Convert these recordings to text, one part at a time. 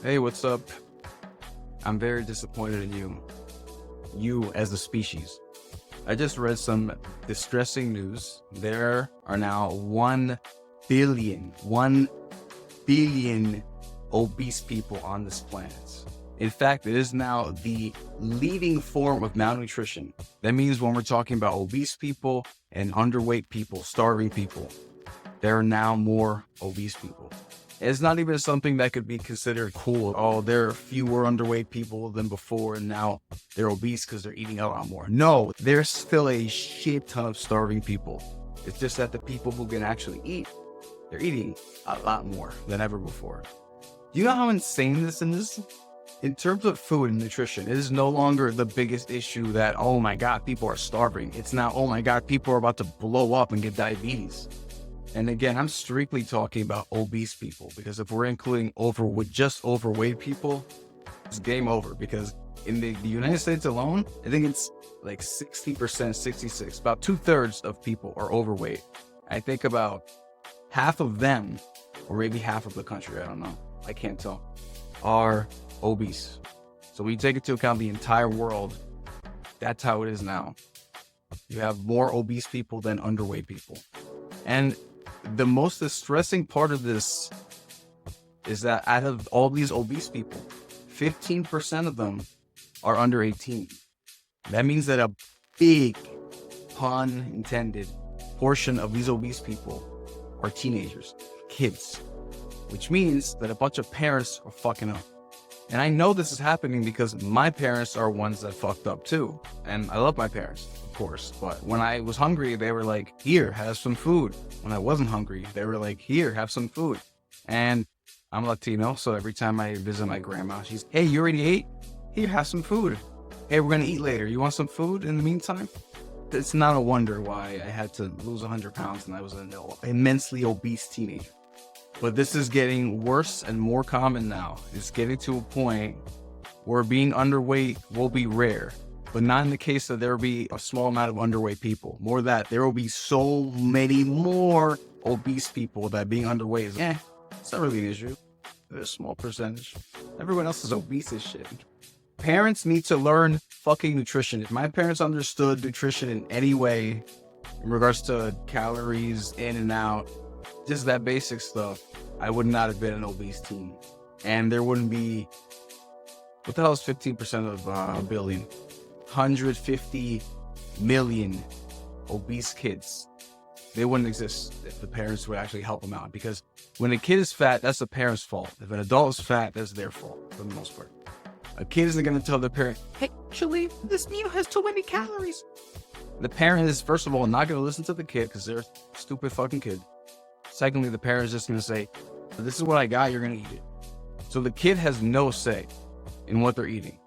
Hey, what's up? I'm very disappointed in you. You as a species. I just read some distressing news. There are now 1 billion obese people on this planet. In fact, it is now the leading form of malnutrition. That means when we're talking about obese people and underweight people, starving people, there are now more obese people. It's not even something that could be considered cool. Oh, there are fewer underweight people than before, and now they're obese because they're eating a lot more. No, there's still a shit ton of starving people. It's just that the people who can actually eat, they're eating a lot more than ever before. Do you know how insane this is? In terms of food and nutrition, it is no longer the biggest issue that, oh my God, people are starving. It's now, oh my God, people are about to blow up and get diabetes. And again, I'm strictly talking about obese people, because if we're including just overweight people, it's game over. Because in the United States alone, I think it's like 60%, 66, about 2/3 of people are overweight. I think about half of them, or maybe half of the country, I don't know, I can't tell, are obese. So when you take into account the entire world, that's how it is now. You have more obese people than underweight people. And the most distressing part of this is that out of all these obese people, 15% of them are under 18. That means that a big, pun intended, portion of these obese people are teenagers, kids, which means that a bunch of parents are fucking up. And I know this is happening because my parents are ones that fucked up too. And I love my parents, of course. But when I was hungry, they were like, here, have some food. When I wasn't hungry, they were like, here, have some food. And I'm Latino, so every time I visit my grandma, she's, hey, you already ate? Here, have some food. Hey, we're gonna eat later. You want some food in the meantime? It's not a wonder why I had to lose 100 pounds and I was an immensely obese teenager. But this is getting worse and more common now. It's getting to a point where being underweight will be rare, but not in the case that there will be a small amount of underweight people. More that there will be so many more obese people that being underweight is, it's not really an issue. There's a small percentage. Everyone else is obese as shit. Parents need to learn fucking nutrition. If my parents understood nutrition in any way, in regards to calories in and out, just that basic stuff, I would not have been an obese teen. And there wouldn't be, what the hell is 15% of a billion? 150 million obese kids. They wouldn't exist if the parents would actually help them out. Because when a kid is fat, that's the parent's fault. If an adult is fat, that's their fault for the most part. A kid isn't going to tell their parent, hey, actually, this meal has too many calories. The parent is, first of all, not going to listen to the kid because they're a stupid fucking kid. Secondly, the parent is just going to say, this is what I got, you're going to eat it. So the kid has no say in what they're eating.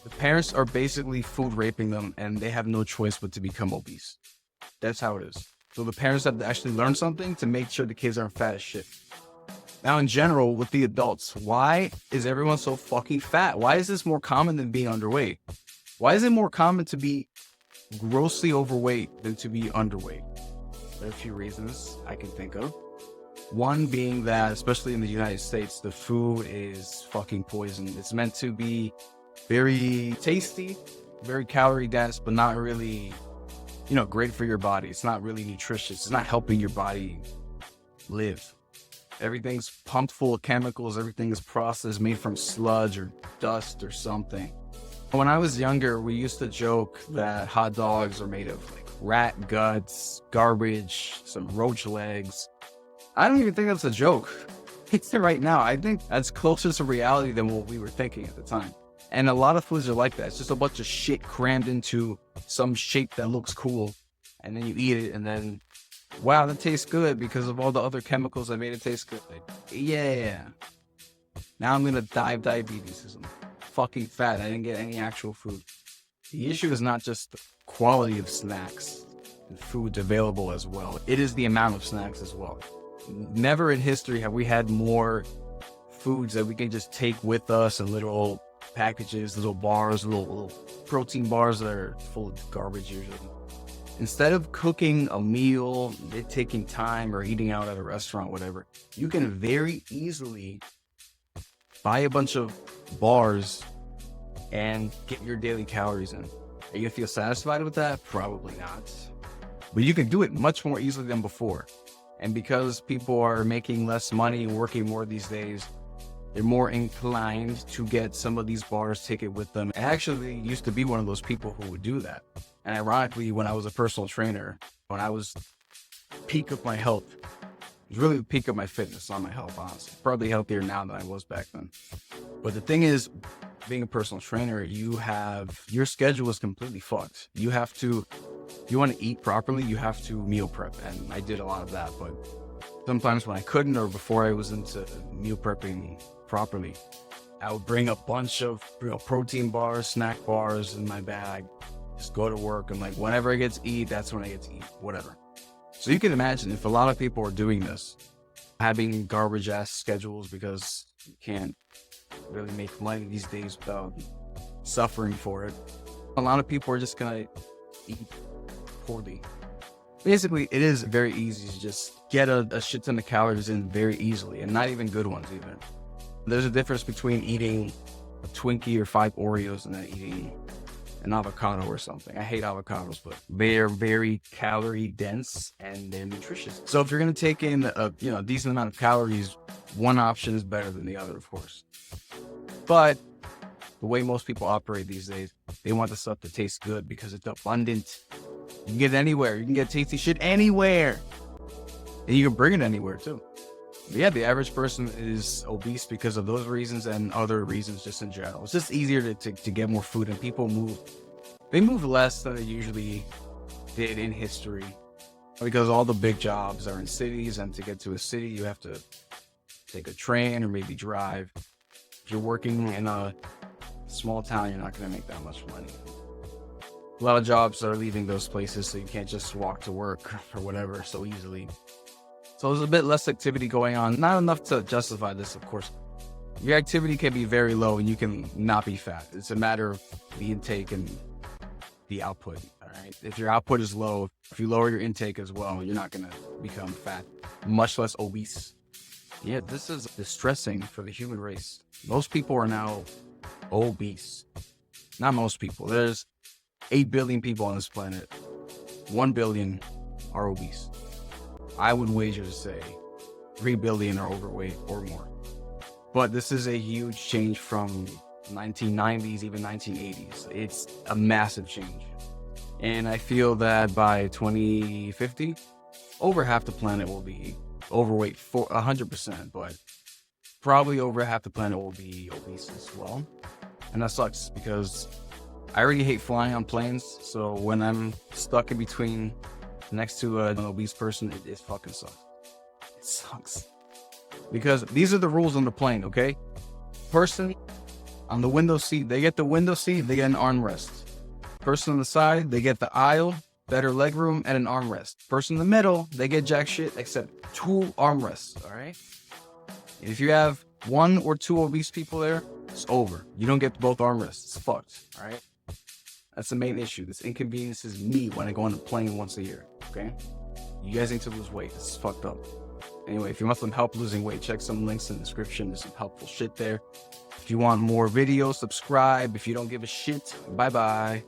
The parents are basically food raping them, and they have no choice but to become obese. That's how it is. So the parents have to actually learn something to make sure the kids aren't fat as shit. Now, in general, with the adults, why is everyone so fucking fat? Why is this more common than being underweight? Why is it more common to be grossly overweight than to be underweight? There are a few reasons I can think of. One being that, especially in the United States, the food is fucking poison. It's meant to be very tasty, very calorie dense, but not really, great for your body. It's not really nutritious. It's not helping your body live. Everything's pumped full of chemicals. Everything is processed, made from sludge or dust or something. When I was younger, we used to joke that hot dogs are made of rat guts, garbage, some roach legs. I don't even think that's a joke. It's right now. I think that's closer to reality than what we were thinking at the time. And a lot of foods are like that. It's just a bunch of shit crammed into some shape that looks cool. And then you eat it and then, wow, that tastes good because of all the other chemicals that made it taste good. Yeah. Now I'm going to die of diabetes because I'm fucking fat. I didn't get any actual food. The issue is not just the quality of snacks and foods available as well. It is the amount of snacks as well. Never in history have we had more foods that we can just take with us in little packages, little bars, little protein bars that are full of garbage usually. Instead of cooking a meal, it taking time, or eating out at a restaurant, whatever, you can very easily buy a bunch of bars and get your daily calories in. Are you gonna feel satisfied with that? Probably not. But you can do it much more easily than before. And because people are making less money and working more these days, they're more inclined to get some of these bars, take it with them. I actually used to be one of those people who would do that. And ironically, when I was a personal trainer, when I was peak of my health, it was really the peak of my fitness, not my health, honestly. Probably healthier now than I was back then. But the thing is, being a personal trainer, your schedule is completely fucked. You want to eat properly, you have to meal prep. And I did a lot of that, but sometimes when I couldn't, or before I was into meal prepping properly, I would bring a bunch of protein bars, snack bars in my bag, just go to work, and like whenever I get to eat, that's when I get to eat, whatever. So you can imagine if a lot of people are doing this, having garbage ass schedules because you can't really make money these days without suffering for it. A lot of people are just gonna eat poorly. Basically, it is very easy to just get a shit ton of calories in very easily, and not even good ones even. There's a difference between eating a Twinkie or 5 Oreos and then eating an avocado or something. I hate avocados, but they're very calorie dense and they're nutritious. So if you're going to take in a decent amount of calories, one option is better than the other, of course. But the way most people operate these days, they want the stuff that tastes good because it's abundant. You can get it anywhere. You can get tasty shit anywhere. And you can bring it anywhere too. But yeah, the average person is obese because of those reasons and other reasons just in general. It's just easier to get more food, and people move less than they usually did in history because all the big jobs are in cities, and to get to a city, you have to take a train or maybe drive. If you're working in a small town, you're not going to make that much money. A lot of jobs are leaving those places, so you can't just walk to work or whatever so easily. So there's a bit less activity going on. Not enough to justify this, of course. Your activity can be very low and you can not be fat. It's a matter of the intake and the output, all right? If your output is low, if you lower your intake as well, you're not gonna become fat, much less obese. Yeah, this is distressing for the human race. Most people are now obese. Not most people. There's 8 billion people on this planet. 1 billion are obese. I would wager to say 3 billion are overweight or more. But this is a huge change from 1990s, even 1980s. It's a massive change. And I feel that by 2050, over half the planet will be overweight for 100%, but probably over half the planet will be obese as well. And that sucks because I already hate flying on planes. So when I'm stuck in between next to an obese person, it fucking sucks. It sucks. Because these are the rules on the plane, okay? Person on the window seat, they get the window seat, they get an armrest. Person on the side, they get the aisle, better leg room, and an armrest. Person in the middle, they get jack shit except 2 armrests, all right? And if you have 1 or 2 obese people there, it's over. You don't get both armrests. It's fucked, all right? That's the main issue. This inconveniences me when I go on a plane once a year, okay? You guys need to lose weight. This is fucked up. Anyway, if you want some help losing weight, check some links in the description. There's some helpful shit there. If you want more videos, subscribe. If you don't give a shit, bye-bye.